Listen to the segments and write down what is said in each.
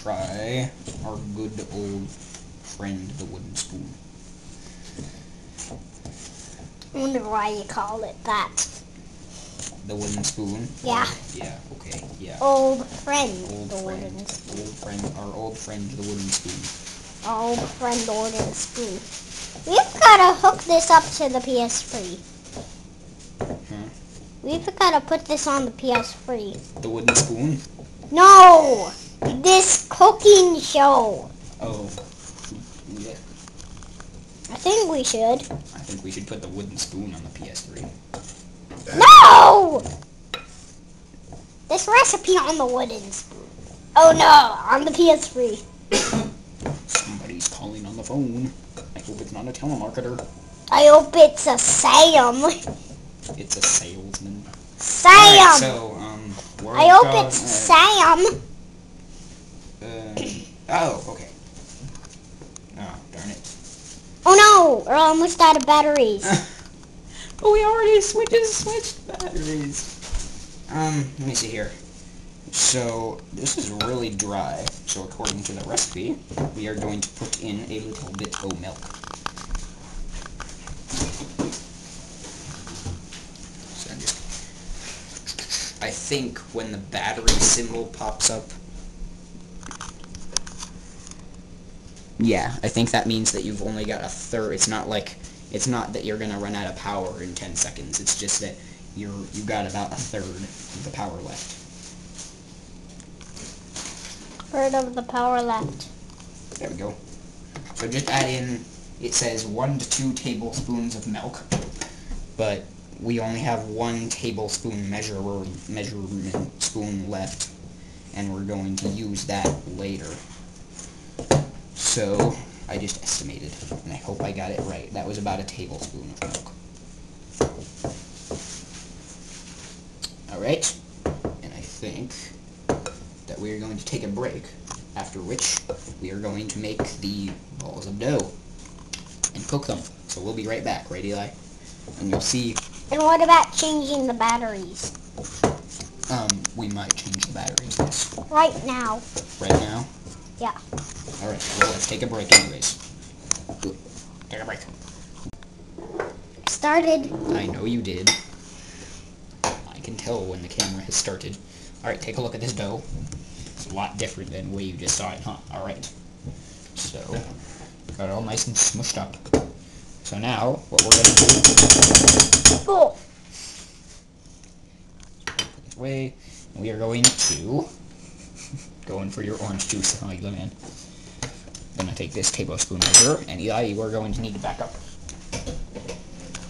try our good old friend, the wooden spoon. I wonder why you call it that. The wooden spoon? Yeah. Yeah, okay, yeah. Old friend, Old the friend. wooden spoon. Our old friend, the wooden spoon. Our old friend, the wooden spoon. We've gotta hook this up to the PS3. Huh? We've gotta put this on the PS3. The wooden spoon? No! This cooking show. Oh. Yeah. I think we should. I think we should put the wooden spoon on the PS3. No! This recipe on the wooden spoon. Oh no, on the PS3. Somebody's calling on the phone. I hope it's not a telemarketer. I hope it's a Sam. It's a salesman. Sam! Alright, so, I hope it's Sam. Oh, okay. Oh, darn it. Oh no, we're almost out of batteries. But we already switched batteries. Let me see here. So, this is really dry. So, according to the recipe, we are going to put in a little bit of milk. So, I think when the battery symbol pops up, yeah, I think that means that you've only got a third. It's not that you're gonna run out of power in 10 seconds. It's just that you've got about a third of the power left. Third of the power left. There we go. So just add in, it says 1 to 2 tablespoons of milk, but we only have 1 tablespoon measurement spoon left, and we're going to use that later. So I just estimated, and I hope I got it right. That was about a tablespoon of milk. Alright, and I think that we are going to take a break, after which we are going to make the balls of dough and cook them. So we'll be right back, right, Eli? And you'll see... And what about changing the batteries? We might change the batteries, yes. Right now. Right now? Yeah. Alright, well, let's take a break anyways. Good. Take a break. Started. I know you did. I can tell when the camera has started. Alright, take a look at this dough. It's a lot different than the way you just saw it, huh? Alright. So, got it all nice and smushed up. So now, what we're going to do... Oh. This way, we are going to... Going for your orange juice, huh, Eli, man? I'm going to take this tablespoon measure, and Eli, you are going to need to back up.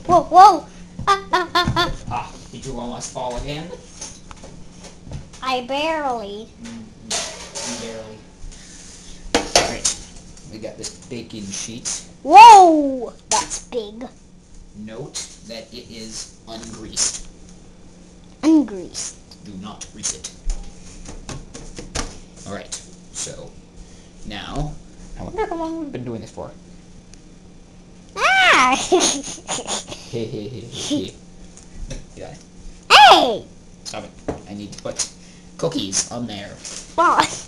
Whoa, whoa. Ah, did you almost fall again? I barely. Barely. Alright, we got this baking sheet. Whoa! That's big. Note that it is ungreased. Ungreased. Do not grease it. Alright, so now, I wonder how long we've been doing this for. Ah! Yeah. Hey! Stop it. I need to put cookies on there. What?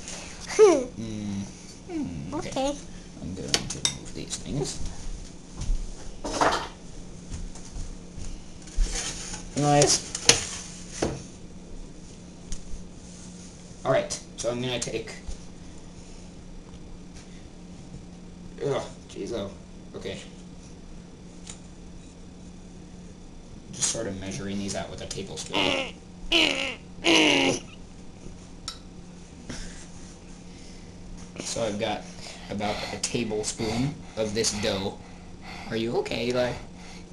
Okay. I'm going to remove these things. Nice. Alright, so I'm going to take... Ugh, jeez, oh. Okay. Just sort of measuring these out with a tablespoon. So I've got about a tablespoon of this dough. Are you okay, Eli?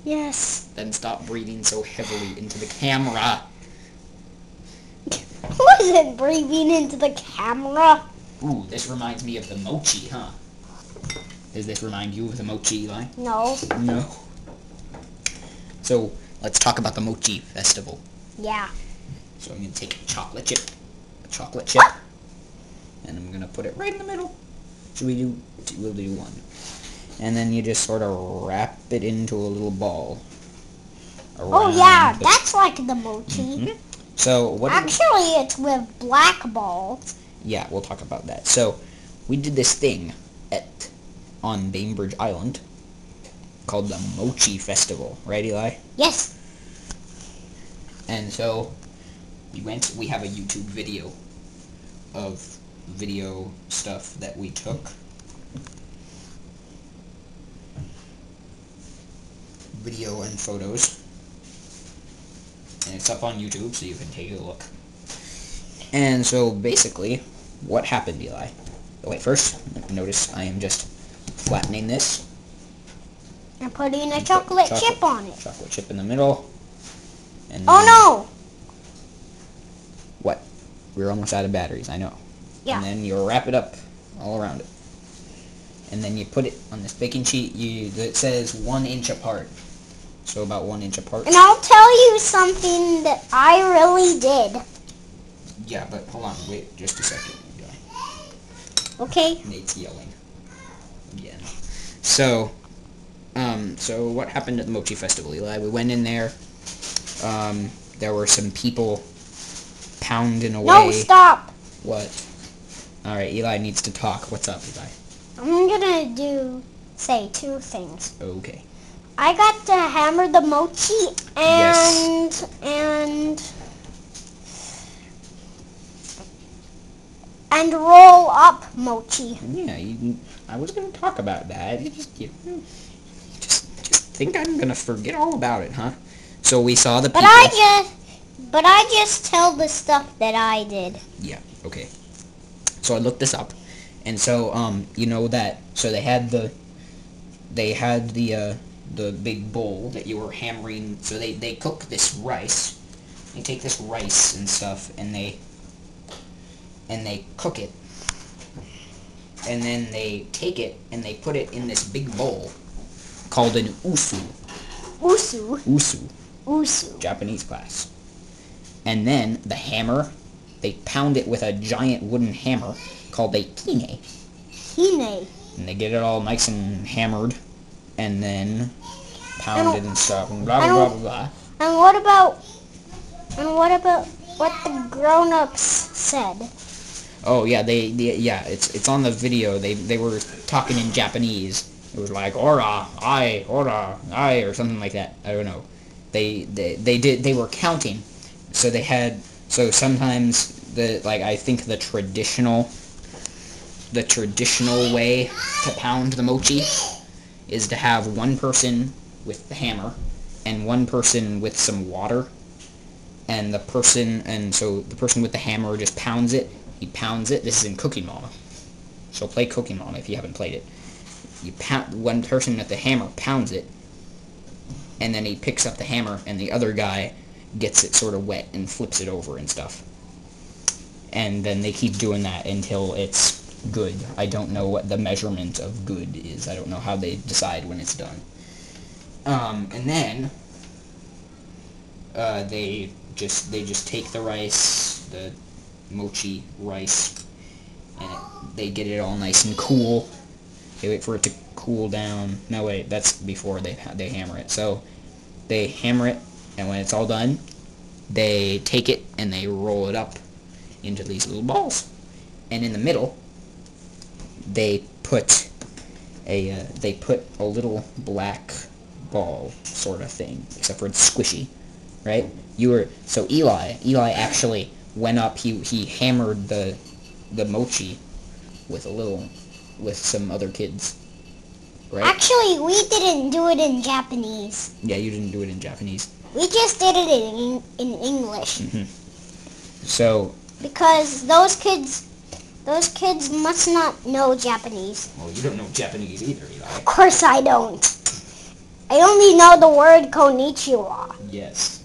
Yes. Then stop breathing so heavily into the camera. Wasn't breathing into the camera. Ooh, this reminds me of the mochi, huh? Does this remind you of the mochi, Eli? No. No. So, let's talk about the mochi festival. Yeah. So I'm going to take a chocolate chip, and I'm going to put it right in the middle. We'll do one. And then you just sort of wrap it into a little ball. Oh yeah, that's like the mochi. So what? Actually, it's with black balls Yeah, we'll talk about that. So, we did this thing on Bainbridge Island called the Mochi Festival, right, Eli? Yes. And so, we have a YouTube video of video stuff that we took. Video and photos. And it's up on YouTube, so you can take a look. And so, basically, what happened, Eli? Oh, wait, first, notice I am just flattening this. And putting a chocolate chip on it. Chocolate chip in the middle. And Oh no! What? We're almost out of batteries, I know. Yeah. And then you wrap it up all around it. And then you put it on this baking sheet that says 1 inch apart. So about 1 inch apart. And I'll tell you something that I really did. Yeah, but hold on, wait just a second. Okay. Nate's yelling again. So what happened at the Mochi Festival, Eli? We went in there. There were some people pounding away. No, stop. What? All right, Eli needs to talk. What's up, Eli? I'm gonna say 2 things. Okay. I got to hammer the mochi Yes. and roll up mochi. Yeah, I was going to talk about that. You just think I'm going to forget all about it, huh? So we saw the people. But I just tell the stuff that I did. Yeah, okay. So I looked this up. And so you know that they had the big bowl that you were hammering. So they cook this rice. They take this rice and stuff and they cook it. And then they take it and they put it in this big bowl called an usu. Usu. Usu. Usu. Japanese class. And then the hammer, they pound it with a giant wooden hammer called a kine. Hine. And they get it all nice and hammered and then pounded and stuff and blah blah blah blah. And what about what the grown-ups said? Oh yeah, it's on the video. They were talking in Japanese. It was like ora, I, or something like that. I don't know. They were counting. So sometimes I think the traditional way to pound the mochi is to have one person with the hammer and one person with some water, and the person with the hammer just pounds it. He pounds it. This is in Cooking Mama. So play Cooking Mama if you haven't played it. One person with the hammer pounds it, and then he picks up the hammer, and the other guy gets it sort of wet and flips it over and stuff. And then they keep doing that until it's good. I don't know what the measurement of good is. I don't know how they decide when it's done. And then they just take the rice, the mochi rice, and they get it all nice and cool. They wait for it to cool down. No, wait, that's before they hammer it. So they hammer it, and when it's all done, they take it and they roll it up into these little balls. And in the middle, they put a little black ball sort of thing, except for it's squishy, right? So Eli actually went up. He hammered the mochi with some other kids, right? Actually, we didn't do it in Japanese. Yeah, you didn't do it in Japanese. We just did it in English. Mm-hmm. So because those kids must not know Japanese. well, you don't know Japanese either, Eli. Of course I don't. I only know the word konnichiwa. Yes.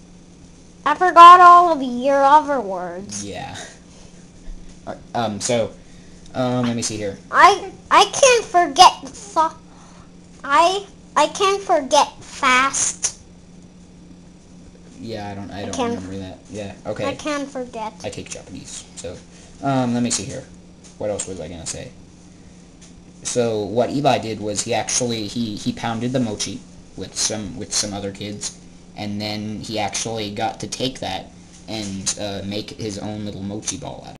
I forgot all of your other words. Yeah. So let me see here. I can't forget I can't forget fast. Yeah, I don't remember that. Yeah, okay. I can't forget. I take Japanese. So let me see here. What else was I gonna say? So what Eli did was he pounded the mochi with some other kids, and then he actually got to take that and make his own little mochi ball out of it.